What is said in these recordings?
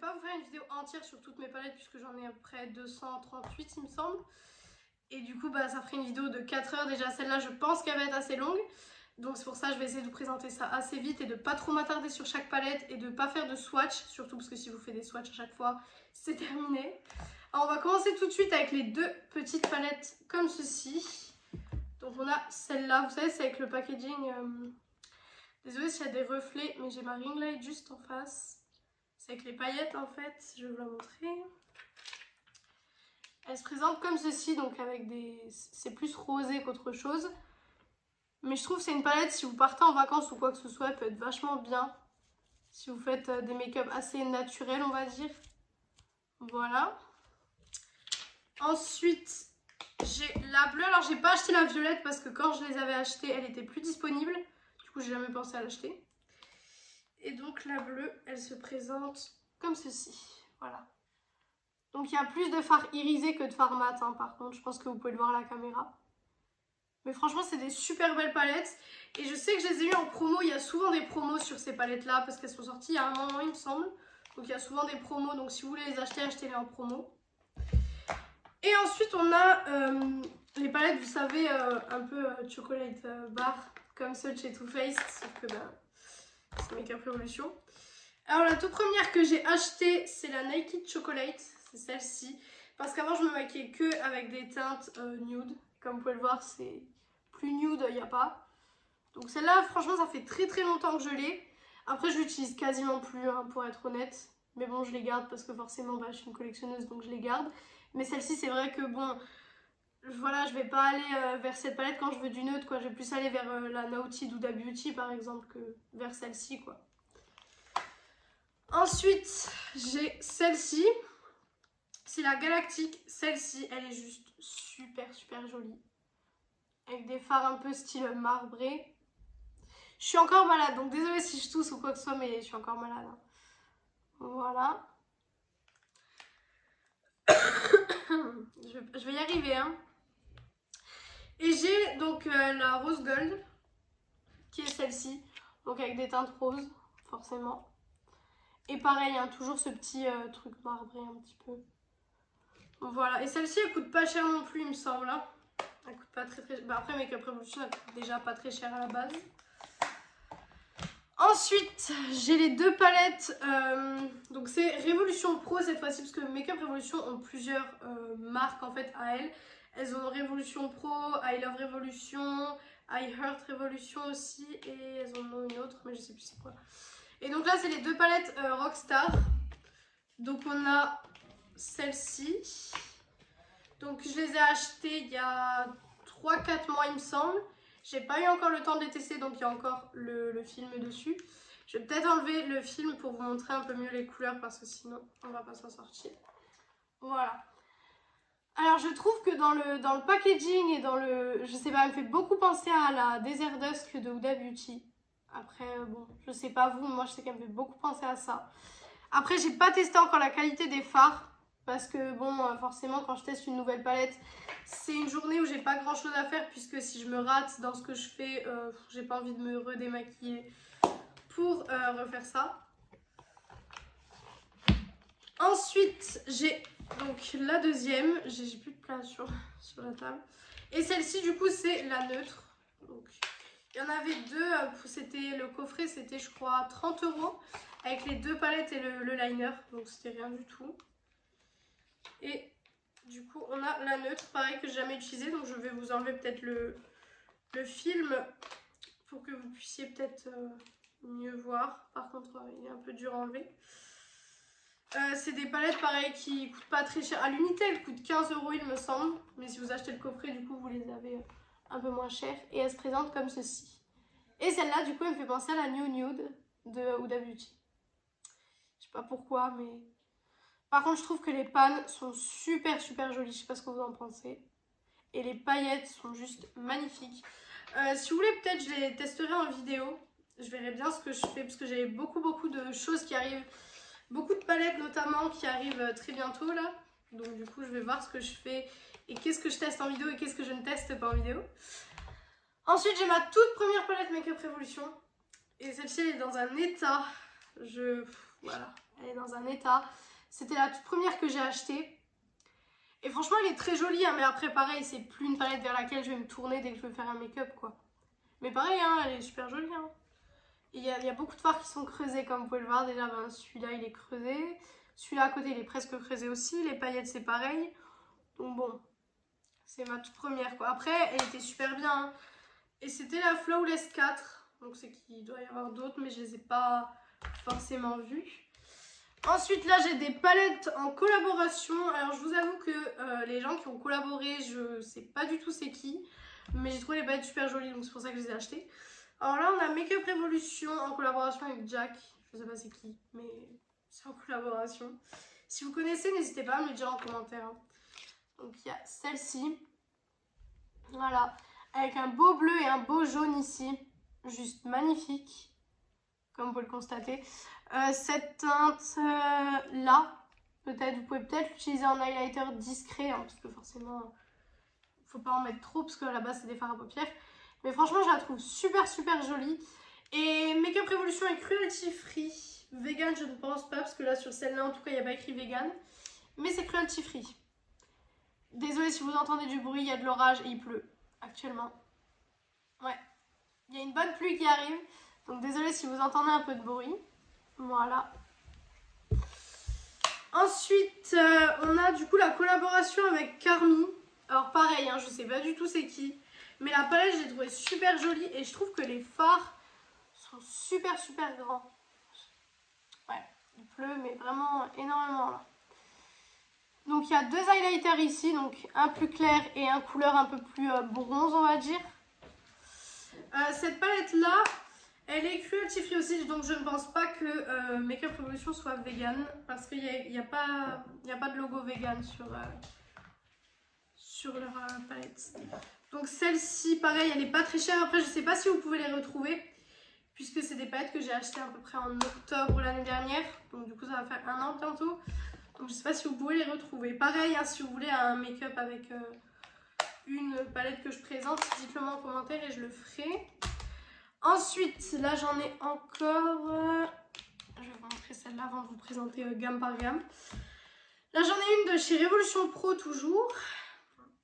pas vous faire une vidéo entière sur toutes mes palettes puisque j'en ai à peu près 238 il me semble. Et du coup bah ça ferait une vidéo de 4 heures déjà, celle-là je pense qu'elle va être assez longue. Donc c'est pour ça que je vais essayer de vous présenter ça assez vite et de pas trop m'attarder sur chaque palette et de pas faire de swatch, surtout parce que si vous faites des swatchs à chaque fois, c'est terminé. Alors on va commencer tout de suite avec les deux petites palettes comme ceci. Donc on a celle-là, vous savez c'est avec le packaging, désolée s'il y a des reflets mais j'ai ma ring light juste en face. C'est avec les paillettes en fait, je vais vous la montrer. Elle se présente comme ceci, donc avec des... c'est plus rosé qu'autre chose. Mais je trouve que c'est une palette, si vous partez en vacances ou quoi que ce soit, elle peut être vachement bien. Si vous faites des make-up assez naturels, on va dire. Voilà. Ensuite, j'ai la bleue. Alors, j'ai pas acheté la violette parce que quand je les avais achetées, elle était plus disponible. Du coup, j'ai jamais pensé à l'acheter. Et donc, la bleue, elle se présente comme ceci. Voilà. Donc, il y a plus de fard irisé que de fard mat, hein, par contre. Je pense que vous pouvez le voir à la caméra. Mais franchement, c'est des super belles palettes. Et je sais que je les ai eues en promo. Il y a souvent des promos sur ces palettes-là parce qu'elles sont sorties il y a un moment, il me semble. Donc, il y a souvent des promos. Donc, si vous voulez les acheter, achetez-les en promo. Et ensuite, on a les palettes, vous savez, un peu chocolate bar, comme ceux de chez Too Faced. Sauf que c'est Make-up Revolution. Alors, la toute première que j'ai achetée, c'est la Naked Chocolate. C'est celle-ci. Parce qu'avant, je me maquillais que avec des teintes nude. Comme vous pouvez le voir, c'est plus nude, il n'y a pas. Donc celle-là, franchement, ça fait très très longtemps que je l'ai. Après, je l'utilise quasiment plus, hein, pour être honnête. Mais bon, je les garde parce que forcément, je suis une collectionneuse, donc je les garde. Mais celle-ci, c'est vrai que bon, voilà, je vais pas aller vers cette palette quand je veux du nude, quoi. Je vais plus aller vers la Naughty Huda Beauty, par exemple, que vers celle-ci, quoi. Ensuite, j'ai celle-ci. C'est la Galactique. Celle-ci, elle est juste super super jolie. Avec des fards un peu style marbré. Je suis encore malade, donc désolée si je tousse ou quoi que ce soit, mais je suis encore malade. Hein. Voilà. je vais y arriver. Hein. Et j'ai donc la Rose Gold, qui est celle-ci. Donc avec des teintes roses, forcément. Et pareil, hein, toujours ce petit truc marbré un petit peu. Voilà, et celle-ci, elle coûte pas cher non plus, il me semble. Hein. Elle coûte pas très très cher. Après, Make-up Revolution, elle coûte déjà pas très cher à la base. Ensuite, j'ai les deux palettes. Donc, c'est Révolution Pro cette fois-ci, parce que Make-up Revolution ont plusieurs marques en fait à elles. Elles ont Révolution Pro, I Love Revolution, I Heart Revolution aussi, et elles en ont une autre, mais je sais plus c'est quoi. Et donc là, c'est les deux palettes Rockstar. Donc, on a celle-ci. Donc je les ai achetées il y a 3-4 mois il me semble. J'ai pas eu encore le temps de les tester, donc il y a encore le film dessus. Je vais peut-être enlever le film pour vous montrer un peu mieux les couleurs parce que sinon on va pas s'en sortir. Voilà. Alors je trouve que dans le packaging et dans le... Je sais pas, elle me fait beaucoup penser à la Desert Dusk de Huda Beauty. Après bon, je sais pas vous, moi je sais qu'elle me fait beaucoup penser à ça. Après j'ai pas testé encore la qualité des fards. Parce que bon, forcément quand je teste une nouvelle palette, c'est une journée où j'ai pas grand chose à faire. Puisque si je me rate dans ce que je fais, j'ai pas envie de me redémaquiller pour refaire ça. Ensuite, j'ai donc la deuxième. J'ai plus de place sur la table. Et celle-ci du coup c'est la neutre. Donc il y en avait deux, c'était le coffret, c'était je crois 30 € avec les deux palettes et le liner. Donc c'était rien du tout. Et du coup, on a la neutre, pareil, que j'ai jamais utilisée. Donc, je vais vous enlever peut-être le film pour que vous puissiez peut-être mieux voir. Par contre, il est un peu dur à enlever. C'est des palettes, pareil, qui coûtent pas très cher. À l'unité, elles coûtent 15 € il me semble. Mais si vous achetez le coffret, du coup, vous les avez un peu moins cher. Et elles se présentent comme ceci. Et celle-là, du coup, elle me fait penser à la New Nude de Huda Beauty. Je sais pas pourquoi, mais... Par contre, je trouve que les pannes sont super super jolies. Je sais pas ce que vous en pensez. Et les paillettes sont juste magnifiques. Si vous voulez, peut-être je les testerai en vidéo. Je verrai bien ce que je fais parce que j'ai beaucoup de choses qui arrivent. Beaucoup de palettes notamment qui arrivent très bientôt là. Donc du coup, je vais voir ce que je fais et qu'est-ce que je teste en vidéo et qu'est-ce que je ne teste pas en vidéo. Ensuite, j'ai ma toute première palette Make-up Revolution. Et celle-ci, elle est dans un état. Voilà. Elle est dans un état. C'était la toute première que j'ai achetée. Et franchement, elle est très jolie, hein, mais après, pareil, c'est plus une palette vers laquelle je vais me tourner dès que je veux faire un make-up, quoi. Mais pareil, hein, elle est super jolie. Hein. Il y a beaucoup de fards qui sont creusés, comme vous pouvez le voir. Déjà, ben, celui-là, il est creusé. Celui-là à côté, il est presque creusé aussi. Les paillettes, c'est pareil. Donc bon, c'est ma toute première, quoi. Après, elle était super bien. Hein. Et c'était la Flawless 4. Donc c'est qu'il doit y avoir d'autres, mais je les ai pas forcément vues. Ensuite, là, j'ai des palettes en collaboration. Alors, je vous avoue que les gens qui ont collaboré, je sais pas du tout c'est qui. Mais j'ai trouvé les palettes super jolies, donc c'est pour ça que je les ai achetées. Alors là, on a Make Up Revolution en collaboration avec Jack. Je sais pas c'est qui, mais c'est en collaboration. Si vous connaissez, n'hésitez pas à me le dire en commentaire. Hein. Donc, il y a celle-ci. Voilà. Avec un beau bleu et un beau jaune ici. Juste magnifique. Comme vous pouvez le constater. Cette teinte là, peut-être, vous pouvez peut-être l'utiliser en highlighter discret, hein, parce que forcément, il faut pas en mettre trop, parce que à la base, c'est des fards à paupières. Mais franchement, je la trouve super, super jolie. Et Make Up Revolution est cruelty free. Vegan, je ne pense pas, parce que là, sur celle-là, en tout cas, il n'y a pas écrit vegan. Mais c'est cruelty free. Désolée si vous entendez du bruit, il y a de l'orage et il pleut actuellement. Ouais, il y a une bonne pluie qui arrive. Donc désolée si vous entendez un peu de bruit. Voilà. Ensuite, on a du coup la collaboration avec Carmi. Alors pareil, hein, je sais pas du tout c'est qui. Mais la palette, j'ai trouvé super jolie. Et je trouve que les fards sont super, super grands. Ouais, il pleut, mais vraiment énormément là. Donc il y a deux highlighters ici. Donc un plus clair et un couleur un peu plus bronze, on va dire. Cette palette-là... Elle est cruelty free aussi, donc je ne pense pas que Make Up Revolution soit vegan, parce qu'il n'y a pas de logo vegan sur leur palette. Donc celle-ci, pareil, elle n'est pas très chère. Après, je ne sais pas si vous pouvez les retrouver, puisque c'est des palettes que j'ai achetées à peu près en octobre l'année dernière. Donc du coup, ça va faire 1 an bientôt. Donc je ne sais pas si vous pouvez les retrouver. Pareil, hein, si vous voulez un make-up avec une palette que je présente, dites-le moi en commentaire et je le ferai. Ensuite, là j'en ai encore, je vais vous montrer celle-là avant de vous présenter gamme par gamme. Là j'en ai une de chez Révolution Pro toujours,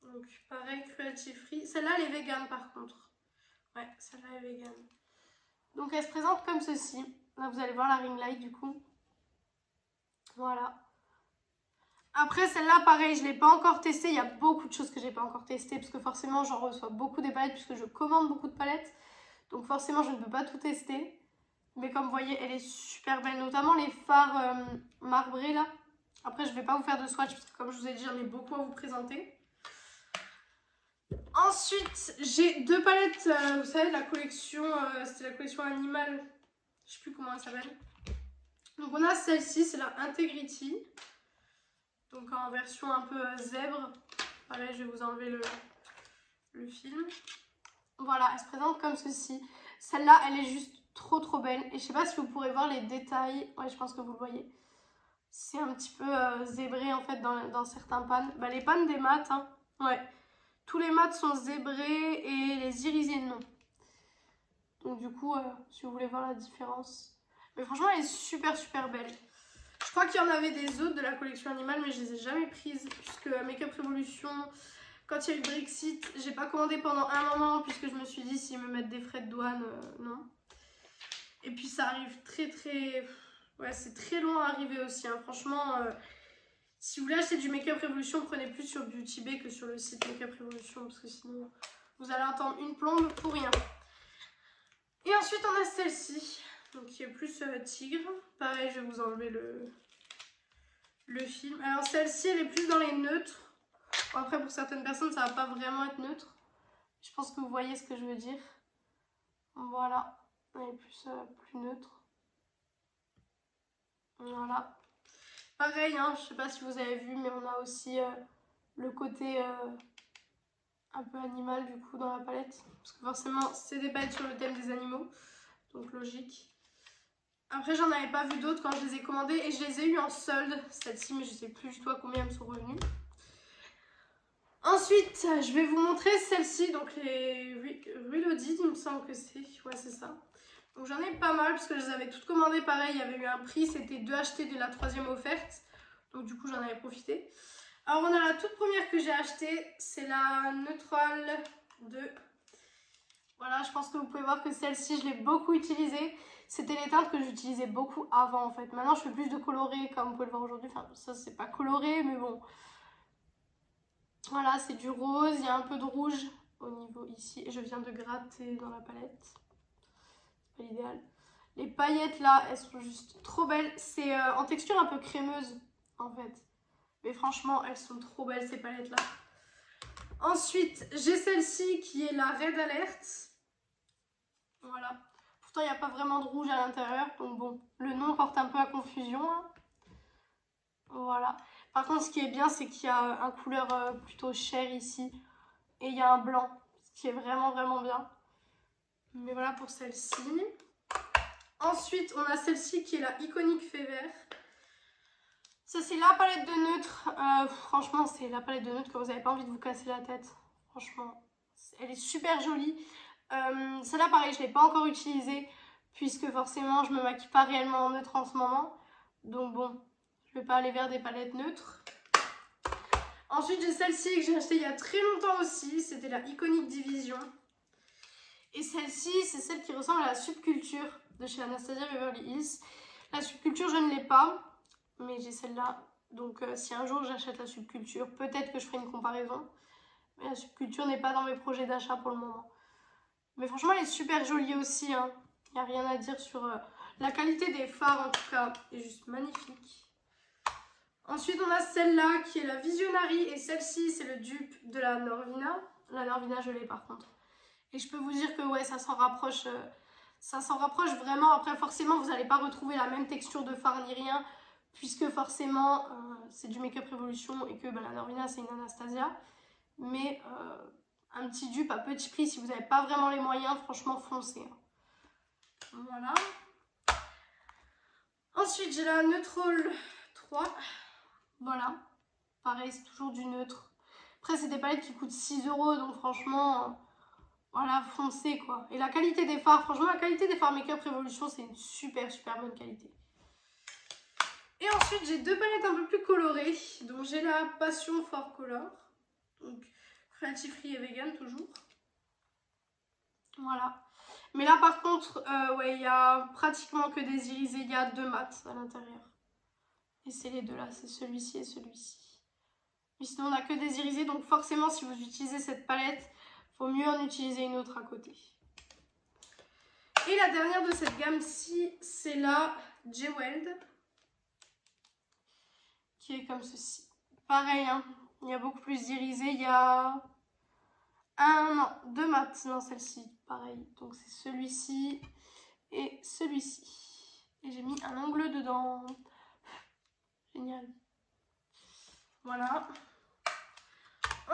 donc pareil, cruelty free. Celle-là elle est vegan par contre, ouais celle-là est vegan. Donc elle se présente comme ceci, là vous allez voir la ring light du coup, voilà. Après celle-là pareil, je ne l'ai pas encore testée, il y a beaucoup de choses que je n'ai pas encore testées, parce que forcément j'en reçois beaucoup des palettes, puisque je commande beaucoup de palettes. Donc forcément, je ne peux pas tout tester. Mais comme vous voyez, elle est super belle. Notamment les fards marbrés là. Après, je ne vais pas vous faire de swatch parce que comme je vous ai dit, j'en ai beaucoup à vous présenter. Ensuite, j'ai deux palettes. Vous savez, la collection, c'était la collection animale. Je ne sais plus comment elle s'appelle. Donc on a celle-ci, c'est la Integrity. Donc en version un peu zèbre. Pareil, je vais vous enlever le film. Voilà, elle se présente comme ceci. Celle-là, elle est juste trop trop belle. Et je sais pas si vous pourrez voir les détails. Ouais, je pense que vous le voyez. C'est un petit peu zébré en fait dans certains pans. Bah, les pans des mats, hein. Ouais. Tous les mats sont zébrés et les irisés non. Donc du coup, si vous voulez voir la différence. Mais franchement, elle est super super belle. Je crois qu'il y en avait des autres de la collection animale, mais je les ai jamais prises. Puisque Make Up Revolution... Quand il y a eu le Brexit, j'ai pas commandé pendant un moment puisque je me suis dit s'ils me mettent des frais de douane, non. Et puis ça arrive très... Ouais, c'est très long à arriver aussi. Hein. Franchement, si vous voulez acheter du Make Up Revolution, prenez plus sur Beauty Bay que sur le site Make Up Revolution parce que sinon vous allez attendre une plombe pour rien. Et ensuite on a celle-ci, donc qui est plus tigre. Pareil, je vais vous enlever le film. Alors celle-ci, elle est plus dans les neutres. Bon, après, pour certaines personnes, ça va pas vraiment être neutre. Je pense que vous voyez ce que je veux dire. Voilà. Elle est plus neutre. Voilà. Pareil, hein, je sais pas si vous avez vu, mais on a aussi le côté un peu animal du coup dans la palette. Parce que forcément, c'est des palettes sur le thème des animaux. Donc logique. Après, j'en avais pas vu d'autres quand je les ai commandées. Et je les ai eu en solde, celle-ci, mais je sais plus du tout à combien elles sont revenues. Ensuite, je vais vous montrer celle-ci, donc les Reloaded, il me semble que c'est. Ouais, c'est ça. Donc j'en ai pas mal parce que je les avais toutes commandées pareil. Il y avait eu un prix, c'était 2 achetés de la 3e offerte. Donc du coup j'en avais profité. Alors on a la toute première que j'ai achetée, c'est la Neutral 2. Voilà, je pense que vous pouvez voir que celle-ci, je l'ai beaucoup utilisée. C'était les teintes que j'utilisais beaucoup avant en fait. Maintenant je fais plus de coloré comme vous pouvez le voir aujourd'hui. Enfin ça c'est pas coloré mais bon. Voilà, c'est du rose, il y a un peu de rouge au niveau ici. Et je viens de gratter dans la palette. C'est pas l'idéal. Les paillettes là, elles sont juste trop belles. C'est en texture un peu crémeuse en fait. Mais franchement, elles sont trop belles ces palettes là. Ensuite, j'ai celle-ci qui est la Red Alert. Voilà. Pourtant, il n'y a pas vraiment de rouge à l'intérieur. Donc bon, le nom porte un peu à confusion. Hein. Voilà. Par contre, ce qui est bien, c'est qu'il y a un couleur plutôt chair ici. Et il y a un blanc. Ce qui est vraiment, vraiment bien. Mais voilà pour celle-ci. Ensuite, on a celle-ci qui est la Iconic Fée Vert. Ça, c'est la palette de neutre. Franchement, c'est la palette de neutre que vous n'avez pas envie de vous casser la tête. Franchement, elle est super jolie. Celle-là, pareil, je ne l'ai pas encore utilisée puisque forcément, je ne me maquille pas réellement en neutre en ce moment. Donc bon, je ne vais pas aller vers des palettes neutres. Ensuite, j'ai celle-ci que j'ai achetée il y a très longtemps aussi. C'était la Iconic Division. Et celle-ci, c'est celle qui ressemble à la Subculture de chez Anastasia Beverly Hills. La Subculture, je ne l'ai pas. Mais j'ai celle-là, donc si un jour j'achète la Subculture, peut-être que je ferai une comparaison. Mais la Subculture n'est pas dans mes projets d'achat pour le moment. Mais franchement, elle est super jolie aussi. Hein. Il n'y a rien à dire sur la qualité des fards, en tout cas, est juste magnifique. Ensuite, on a celle-là qui est la Visionary. Et celle-ci, c'est le dupe de la Norvina. La Norvina, je l'ai par contre. Et je peux vous dire que ouais, ça s'en rapproche vraiment. Après, forcément, vous n'allez pas retrouver la même texture de fard ni rien. Puisque forcément, c'est du Make Up Revolution et que la Norvina, c'est une Anastasia. Mais un petit dupe à petit prix, si vous n'avez pas vraiment les moyens, franchement, foncez. Hein. Voilà. Ensuite, j'ai la Neutral 3. Voilà. Pareil, c'est toujours du neutre. Après, c'est des palettes qui coûtent 6 €, donc franchement, voilà, foncez quoi. Et la qualité des fards, franchement, la qualité des fards Make Up Revolution, c'est une super bonne qualité. Et ensuite, j'ai deux palettes un peu plus colorées. Donc, j'ai la Passion for Color. Donc, cruelty free et vegan toujours. Voilà. Mais là, par contre, ouais, il y a pratiquement que des irisés. Il y a 2 mats à l'intérieur. Et c'est les deux là, c'est celui-ci et celui-ci. Mais sinon, on n'a que des irisés. Donc, forcément, si vous utilisez cette palette, il faut mieux en utiliser une autre à côté. Et la dernière de cette gamme-ci, c'est la Jeweled. Qui est comme ceci. Pareil, hein, il y a beaucoup plus d'irisés. Il y a deux mats dans celle-ci. Pareil, donc c'est celui-ci et celui-ci. Et j'ai mis un ongle dedans. Génial. Voilà.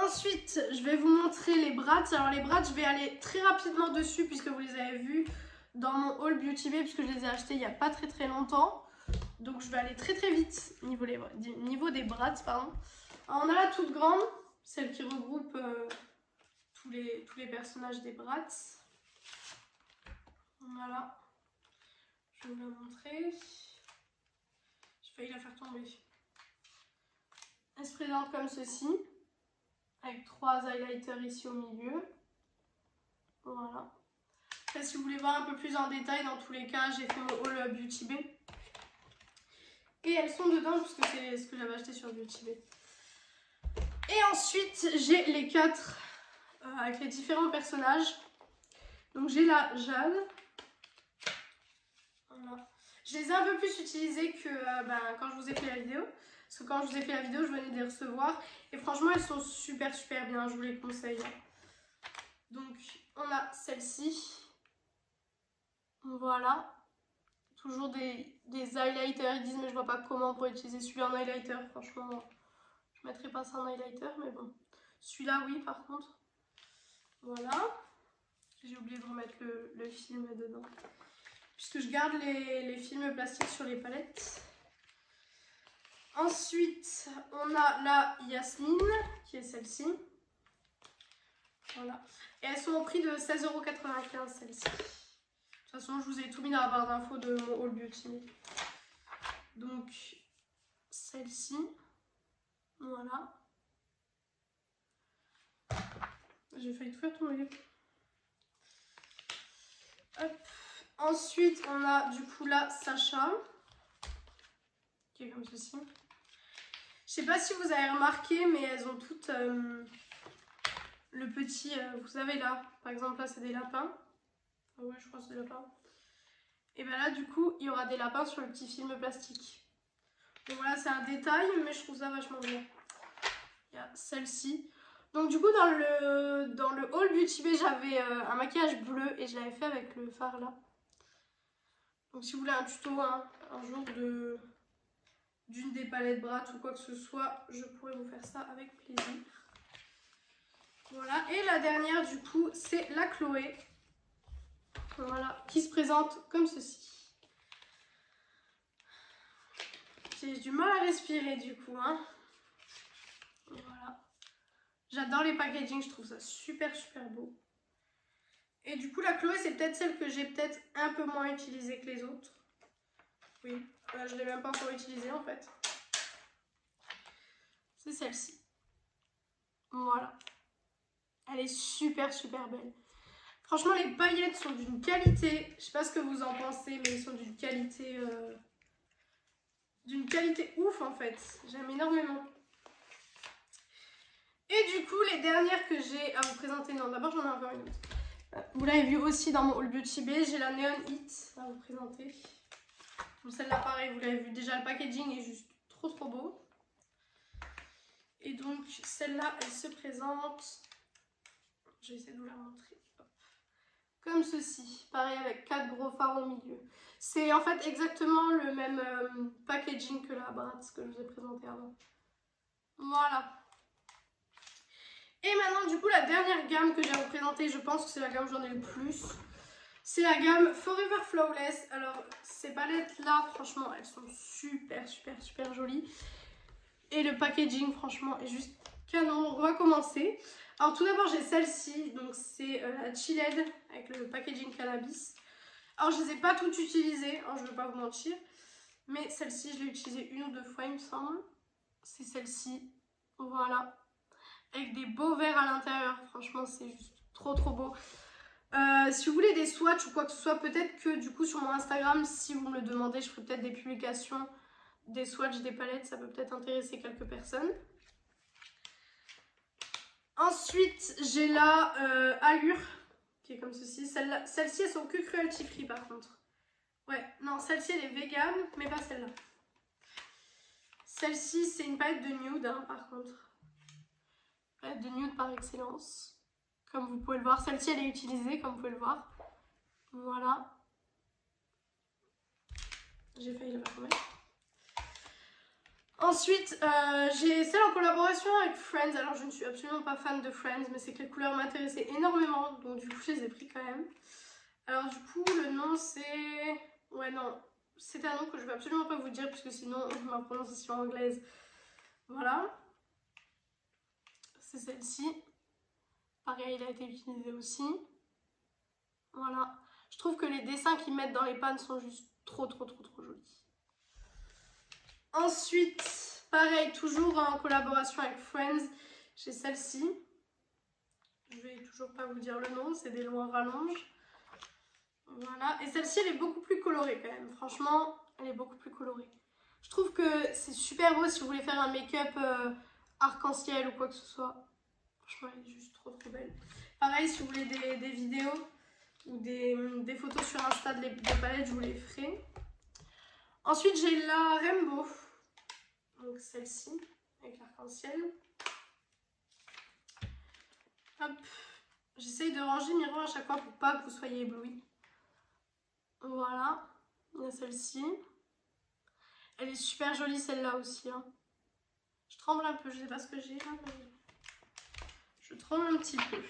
Ensuite, je vais vous montrer les brats. Alors les brats, je vais aller très rapidement dessus puisque vous les avez vus dans mon haul Beauty Bay puisque je les ai achetés il n'y a pas très longtemps. Donc je vais aller très vite niveau des brats, pardon. Alors, on a la toute grande, celle qui regroupe tous les personnages des brats. Voilà. Je vais vous la montrer. J'ai failli la faire tomber. Elle se présente comme ceci, avec 3 highlighters ici au milieu. Voilà. Après, si vous voulez voir un peu plus en détail, dans tous les cas, j'ai fait mon haul Beauty Bay. Et elles sont dedans puisque c'est ce que j'avais acheté sur Beauty Bay. Et ensuite, j'ai les 4 avec les différents personnages. Donc j'ai la Jade. Voilà. Je les ai un peu plus utilisées que quand je vous ai fait la vidéo. Parce que quand je vous ai fait la vidéo, je venais de les recevoir. Et franchement, elles sont super bien. Je vous les conseille. Donc, on a celle-ci. Voilà. Toujours des highlighters. Ils disent, mais je vois pas comment on pourrait utiliser celui-là en highlighter. Franchement, je mettrai pas ça en highlighter. Mais bon. Celui-là, oui, par contre. Voilà. J'ai oublié de remettre le film dedans. Puisque je garde les films plastiques sur les palettes. Ensuite, on a la Yasmine, qui est celle-ci. Voilà. Et elles sont au prix de 16,95 € celles-ci. De toute façon, je vous ai tout mis dans la barre d'infos de mon haul beauty. Donc, celle-ci. Voilà. J'ai failli tout faire tomber. Hop. Ensuite, on a du coup la Sacha. Qui est comme ceci. Je sais pas si vous avez remarqué, mais elles ont toutes le petit... vous savez là, par exemple là c'est des lapins. Ah ouais, je crois que c'est des lapins. Et bien là du coup, il y aura des lapins sur le petit film plastique. Donc voilà, c'est un détail, mais je trouve ça vachement bien. Il y a celle-ci. Donc du coup, dans le haul Beauty Bay, j'avais un maquillage bleu et je l'avais fait avec le fard là. Donc si vous voulez un tuto un jour d'une des palettes Brat ou quoi que ce soit, je pourrais vous faire ça avec plaisir. Voilà, et la dernière du coup, c'est la Chloé. Voilà, qui se présente comme ceci. J'ai du mal à respirer du coup, hein. Voilà. J'adore les packaging, je trouve ça super beau. Et du coup, la Chloé, c'est peut-être celle que j'ai peut-être un peu moins utilisée que les autres. Oui, je ne l'ai même pas encore utilisée en fait. C'est celle-ci. Voilà. Elle est super belle. Franchement, les paillettes sont d'une qualité. Je sais pas ce que vous en pensez, mais elles sont d'une qualité ouf en fait. J'aime énormément. Et du coup, les dernières que j'ai à vous présenter, non, d'abord j'en ai encore une autre. Vous l'avez vu aussi dans mon haul Beauty Bay, j'ai la Neon Hit à vous présenter. Bon, celle-là, pareil, vous l'avez vu, déjà le packaging est juste trop beau. Et donc, celle-là, elle se présente, je vais essayer de vous la montrer, hop, comme ceci, pareil avec 4 gros fards au milieu. C'est en fait exactement le même packaging que la Brat que je vous ai présenté avant. Voilà. Et maintenant, du coup, la dernière gamme que j'ai à vous présenter, je pense que c'est la gamme où j'en ai le plus. C'est la gamme Forever Flawless. Alors, ces palettes-là, franchement, elles sont super jolies. Et le packaging, franchement, est juste canon. Donc, on va commencer. Alors, tout d'abord, j'ai celle-ci. Donc, c'est la Chilled avec le packaging cannabis. Alors, je ne les ai pas toutes utilisées, hein, je ne vais pas vous mentir. Mais celle-ci, je l'ai utilisée une ou deux fois, il me semble. C'est celle-ci. Voilà. Avec des beaux verres à l'intérieur. Franchement, c'est juste trop beau. Si vous voulez des swatchs ou quoi que ce soit, peut-être que du coup sur mon Instagram, si vous me le demandez, je ferai peut-être des publications des swatchs, des palettes. Ça peut peut-être intéresser quelques personnes. Ensuite, j'ai la Allure, qui est comme ceci. Celle-ci, elles sont que cruelty free par contre. Ouais, non, celle-ci, elle est vegan, mais pas celle-là. Celle-ci, c'est une palette de nude, hein, par contre. Palette de nude par excellence. Comme vous pouvez le voir, celle-ci, elle est utilisée, comme vous pouvez le voir. Voilà. J'ai failli le fermer. Ensuite, j'ai celle en collaboration avec Friends. Alors, je ne suis absolument pas fan de Friends, mais c'est que les couleurs m'intéressaient énormément. Donc, du coup, je les ai pris quand même. Alors, du coup, le nom, c'est... Ouais, non. C'est un nom que je ne vais absolument pas vous dire, puisque sinon, ma prononciation anglaise. Voilà. C'est celle-ci. Pareil, il a été utilisé aussi. Voilà. Je trouve que les dessins qu'ils mettent dans les pannes sont juste trop jolis. Ensuite, pareil, toujours en collaboration avec Friends, j'ai celle-ci. Je vais toujours pas vous dire le nom, c'est des lois rallonges. Voilà, et celle-ci, elle est beaucoup plus colorée quand même. Franchement, elle est beaucoup plus colorée. Je trouve que c'est super beau si vous voulez faire un make-up arc-en-ciel ou quoi que ce soit. Franchement, elle est juste trop belle. Pareil, si vous voulez des vidéos ou des photos sur Insta des palettes, je vous les ferai. Ensuite, j'ai la Rainbow. Donc celle-ci, avec l'arc-en-ciel. Hop. J'essaye de ranger le miroir à chaque fois pour pas que vous soyez éblouis. Voilà. Il y a celle-ci. Elle est super jolie celle-là aussi. Hein. Je tremble un peu, je sais pas ce que j'ai là, mais je tremble un petit peu.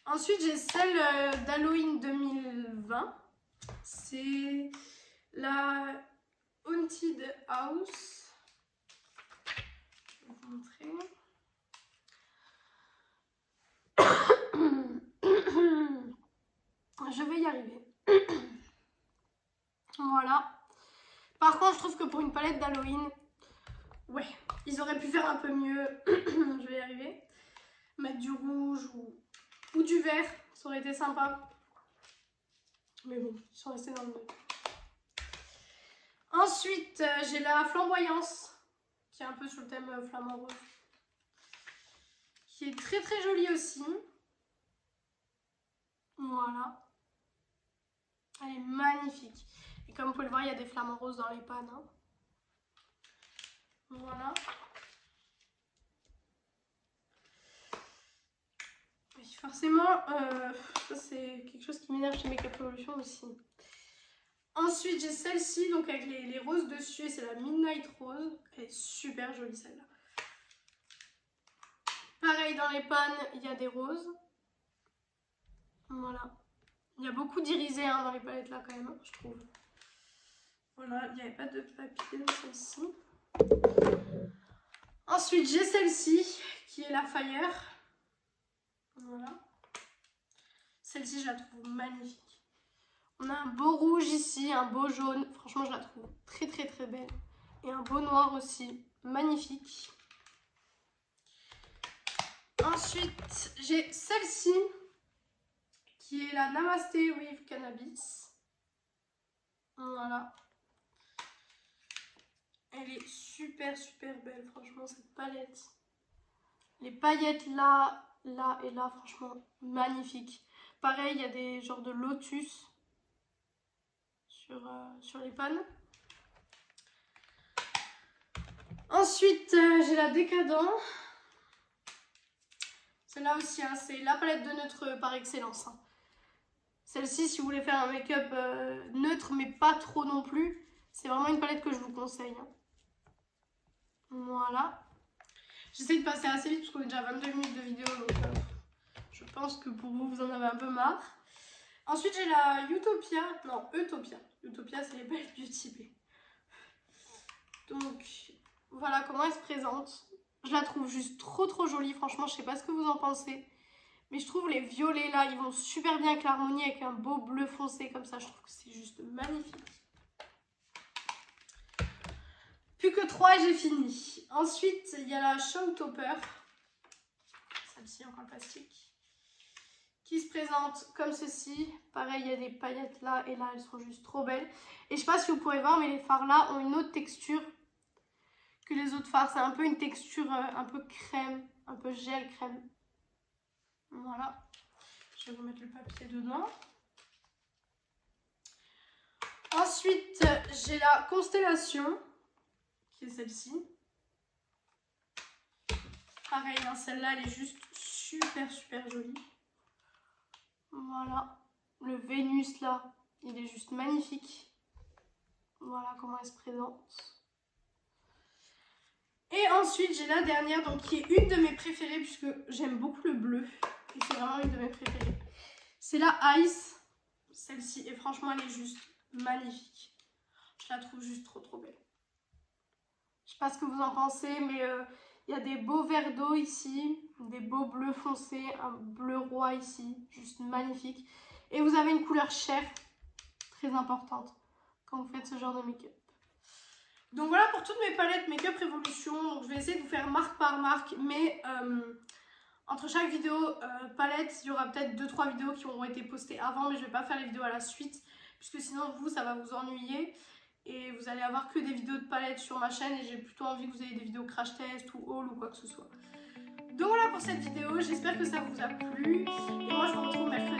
Ensuite, j'ai celle d'Halloween 2020. C'est la Haunted House. Je vais vous montrer. Je vais y arriver. pour une palette d'Halloween, ouais, ils auraient pu faire un peu mieux. Je vais y arriver. Mettre du rouge ou du vert, ça aurait été sympa. Mais bon, ils sont restés dans le neutre. Ensuite, j'ai la flamboyance, qui est un peu sur le thème flamant rose. Qui est très très jolie aussi. Voilà. Elle est magnifique. Et comme vous pouvez le voir, il y a des flamants roses dans les pannes. Hein. Voilà. Oui, forcément, ça c'est quelque chose qui m'énerve chez Makeup Revolution aussi. Ensuite, j'ai celle-ci, donc avec les roses dessus, et c'est la Midnight Rose. Elle est super jolie celle-là. Pareil, dans les pannes, il y a des roses. Voilà. Il y a beaucoup d'irisés hein, dans les palettes là quand même, je trouve. Voilà, il n'y avait pas de papier dans celle-ci. Ensuite, j'ai celle-ci, qui est la Fire. Voilà. Celle-ci, je la trouve magnifique. On a un beau rouge ici, un beau jaune. Franchement, je la trouve très très très belle. Et un beau noir aussi, magnifique. Ensuite, j'ai celle-ci, qui est la Namasté with Cannabis. Voilà. Elle est super super belle, franchement, cette palette. Les paillettes là, là et là, franchement, magnifique. Pareil, il y a des genres de lotus sur les pannes. Ensuite, j'ai la Décadent. Celle-là aussi, hein, c'est la palette de neutre par excellence. Hein. Celle-ci, si vous voulez faire un make-up neutre, mais pas trop non plus, c'est vraiment une palette que je vous conseille. Hein. Voilà. J'essaie de passer assez vite parce qu'on est déjà à 22 minutes de vidéo, donc je pense que pour vous, vous en avez un peu marre. Ensuite, j'ai la Utopia. Non, Utopia. Utopia, c'est les palettes Beauty Bay. Donc, voilà comment elle se présente. Je la trouve juste trop trop jolie. Franchement, je sais pas ce que vous en pensez. Mais je trouve les violets là, ils vont super bien avec l'harmonie, avec un beau bleu foncé comme ça. Je trouve que c'est juste magnifique. Plus que 3 et j'ai fini. Ensuite, il y a la Showtopper. Celle-ci encore en plastique. Qui se présente comme ceci. Pareil, il y a des paillettes là et là, elles sont juste trop belles. Et je sais pas si vous pourrez voir, mais les fards là ont une autre texture que les autres fards. C'est un peu une texture un peu crème, un peu gel crème. Voilà. Je vais vous mettre le papier dedans. Ensuite, j'ai la Constellation, qui est celle-ci. Pareil, hein, celle-là, elle est juste super super jolie. Voilà. Le Vénus là, il est juste magnifique. Voilà comment elle se présente. Et ensuite, j'ai la dernière, donc qui est une de mes préférées, puisque j'aime beaucoup le bleu. Et c'est vraiment une de mes préférées. C'est la Ice, celle-ci. Et franchement, elle est juste magnifique. Je la trouve juste trop trop belle. Je sais pas ce que vous en pensez, mais il y a des beaux verts d'eau ici, des beaux bleus foncés, un bleu roi ici, juste magnifique. Et vous avez une couleur chair, très importante, quand vous faites ce genre de make-up. Donc voilà pour toutes mes palettes Make-up Revolution. Donc je vais essayer de vous faire marque par marque, mais entre chaque vidéo palette, il y aura peut-être 2-3 vidéos qui auront été postées avant, mais je ne vais pas faire les vidéos à la suite, puisque sinon vous, ça va vous ennuyer. Et vous allez avoir que des vidéos de palettes sur ma chaîne, et j'ai plutôt envie que vous ayez des vidéos crash test ou haul ou quoi que ce soit. Donc voilà pour cette vidéo, j'espère que ça vous a plu. Et moi je vous retrouve mercredi.